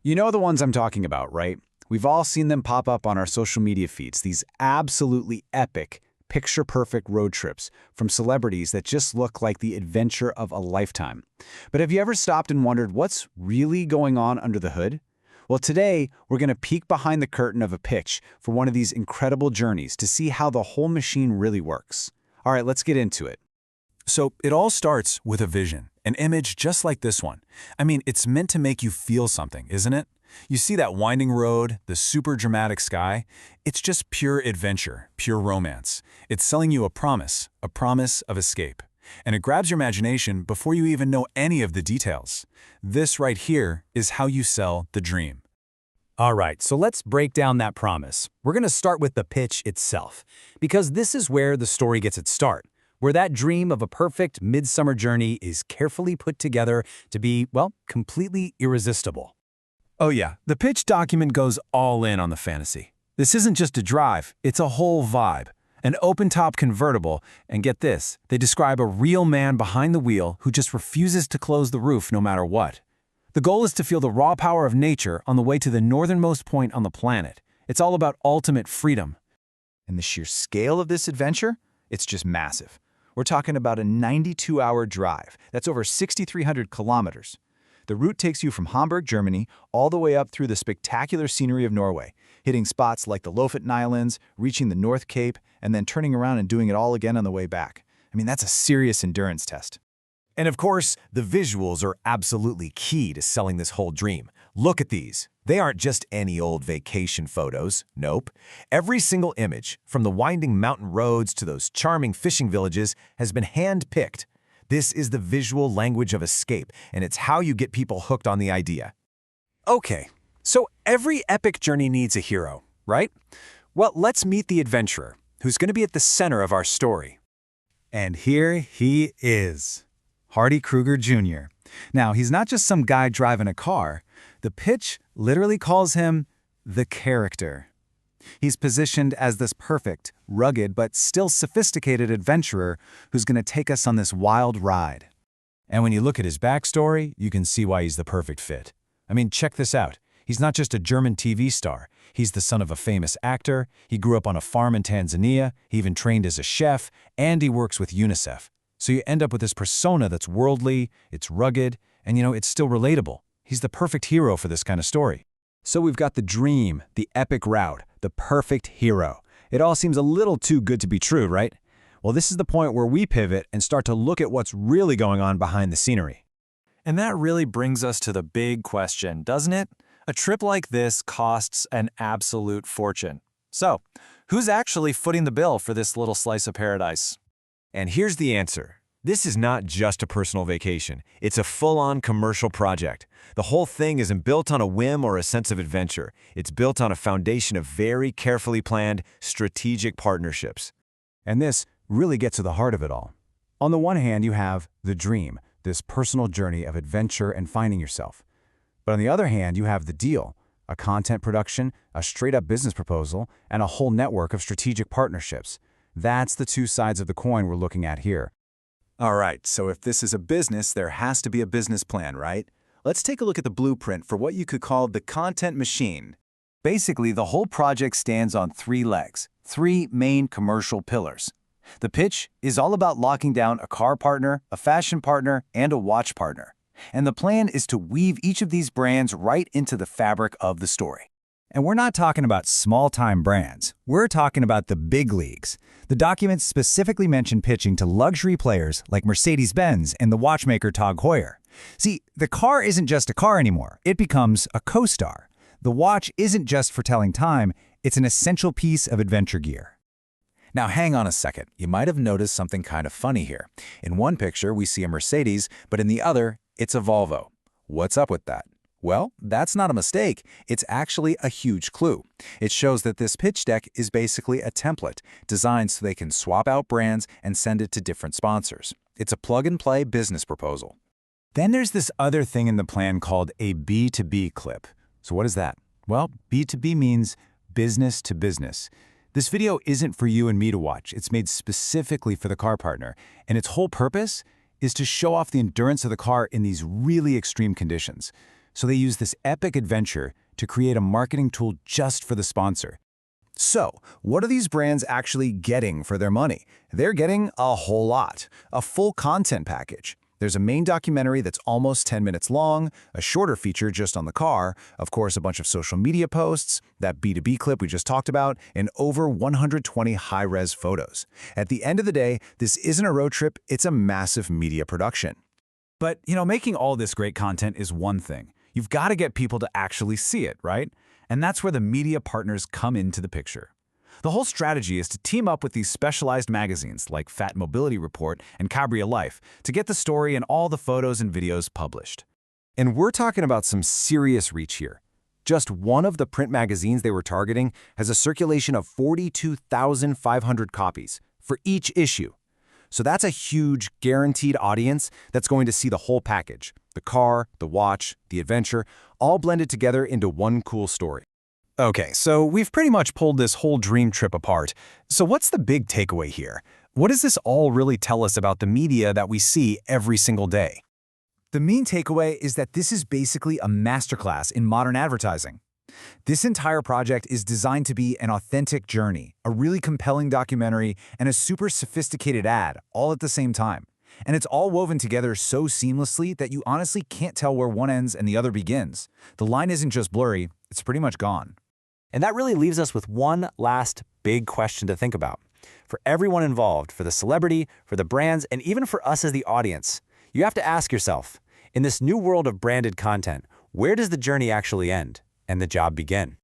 You know the ones I'm talking about, right? We've all seen them pop up on our social media feeds, these absolutely epic, picture-perfect road trips from celebrities that just look like the adventure of a lifetime. But have you ever stopped and wondered what's really going on under the hood? Well, today, we're going to peek behind the curtain of a pitch for one of these incredible journeys to see how the whole machine really works. All right, let's get into it. So it all starts with a vision, an image just like this one. I mean, it's meant to make you feel something, isn't it? You see that winding road, the super dramatic sky? It's just pure adventure, pure romance. It's selling you a promise of escape. And it grabs your imagination before you even know any of the details. This right here is how you sell the dream. All right, so let's break down that promise. We're going to start with the pitch itself, because this is where the story gets its start, where that dream of a perfect midsummer journey is carefully put together to be, well, completely irresistible. Oh yeah, the pitch document goes all in on the fantasy. This isn't just a drive, it's a whole vibe. An open-top convertible, and get this, they describe a real man behind the wheel who just refuses to close the roof no matter what. The goal is to feel the raw power of nature on the way to the northernmost point on the planet. It's all about ultimate freedom. And the sheer scale of this adventure? It's just massive. We're talking about a 92-hour drive. That's over 6,300 kilometers. The route takes you from Hamburg, Germany, all the way up through the spectacular scenery of Norway, hitting spots like the Lofoten Islands, reaching the North Cape, and then turning around and doing it all again on the way back. I mean, that's a serious endurance test. And of course, the visuals are absolutely key to selling this whole dream. Look at these. They aren't just any old vacation photos. Nope. Every single image, from the winding mountain roads to those charming fishing villages, has been hand-picked. This is the visual language of escape, and it's how you get people hooked on the idea. Okay, so every epic journey needs a hero, right? Well, let's meet the adventurer, who's going to be at the center of our story. And here he is, Hardy Kruger Jr. Now, he's not just some guy driving a car. The pitch literally calls him the character. He's positioned as this perfect, rugged, but still sophisticated adventurer who's going to take us on this wild ride. And when you look at his backstory, you can see why he's the perfect fit. I mean, check this out. He's not just a German TV star. He's the son of a famous actor. He grew up on a farm in Tanzania. He even trained as a chef, and he works with UNICEF. So you end up with this persona that's worldly, it's rugged, and it's still relatable. He's the perfect hero for this kind of story. So we've got the dream, the epic route, the perfect hero. It all seems a little too good to be true, right? Well, this is the point where we pivot and start to look at what's really going on behind the scenery. And that really brings us to the big question, doesn't it? A trip like this costs an absolute fortune. So, who's actually footing the bill for this little slice of paradise? And here's the answer. This is not just a personal vacation. It's a full-on commercial project. The whole thing isn't built on a whim or a sense of adventure. It's built on a foundation of very carefully planned, strategic partnerships. And this really gets to the heart of it all. On the one hand, you have the dream, this personal journey of adventure and finding yourself. But on the other hand, you have the deal, a content production, a straight-up business proposal, and a whole network of strategic partnerships. That's the two sides of the coin we're looking at here. All right, so if this is a business, there has to be a business plan, right? Let's take a look at the blueprint for what you could call the content machine. Basically, the whole project stands on three legs, three main commercial pillars. The pitch is all about locking down a car partner, a fashion partner, and a watch partner. And the plan is to weave each of these brands right into the fabric of the story. And we're not talking about small-time brands. We're talking about the big leagues. The documents specifically mention pitching to luxury players like Mercedes-Benz and the watchmaker Tag Heuer. See, the car isn't just a car anymore. It becomes a co-star. The watch isn't just for telling time. It's an essential piece of adventure gear. Now hang on a second. You might have noticed something kind of funny here. In one picture, we see a Mercedes, but in the other, it's a Volvo. What's up with that? Well, that's not a mistake. It's actually a huge clue. It shows that this pitch deck is basically a template designed so they can swap out brands and send it to different sponsors. It's a plug-and-play business proposal. Then there's this other thing in the plan called a B2B clip. So what is that? Well, B2B means business to business. This video isn't for you and me to watch. It's made specifically for the car partner, and its whole purpose is to show off the endurance of the car in these really extreme conditions. So they use this epic adventure to create a marketing tool just for the sponsor. So, what are these brands actually getting for their money? They're getting a whole lot. A full content package. There's a main documentary that's almost 10 minutes long, a shorter feature just on the car, of course a bunch of social media posts, that B2B clip we just talked about, and over 120 high-res photos. At the end of the day, this isn't a road trip, it's a massive media production. But, making all this great content is one thing. You've got to get people to actually see it, right? And that's where the media partners come into the picture. The whole strategy is to team up with these specialized magazines like Fat Mobility Report and Cabria Life to get the story and all the photos and videos published. And we're talking about some serious reach here. Just one of the print magazines they were targeting has a circulation of 42,500 copies for each issue. So that's a huge, guaranteed audience that's going to see the whole package. The car, the watch, the adventure, all blended together into one cool story. Okay, so we've pretty much pulled this whole dream trip apart. So what's the big takeaway here? What does this all really tell us about the media that we see every single day? The main takeaway is that this is basically a masterclass in modern advertising. This entire project is designed to be an authentic journey, a really compelling documentary, and a super sophisticated ad, all at the same time. And it's all woven together so seamlessly that you honestly can't tell where one ends and the other begins. The line isn't just blurry, it's pretty much gone. And that really leaves us with one last big question to think about. For everyone involved, for the celebrity, for the brands, and even for us as the audience, you have to ask yourself, in this new world of branded content, where does the journey actually end and the job begin?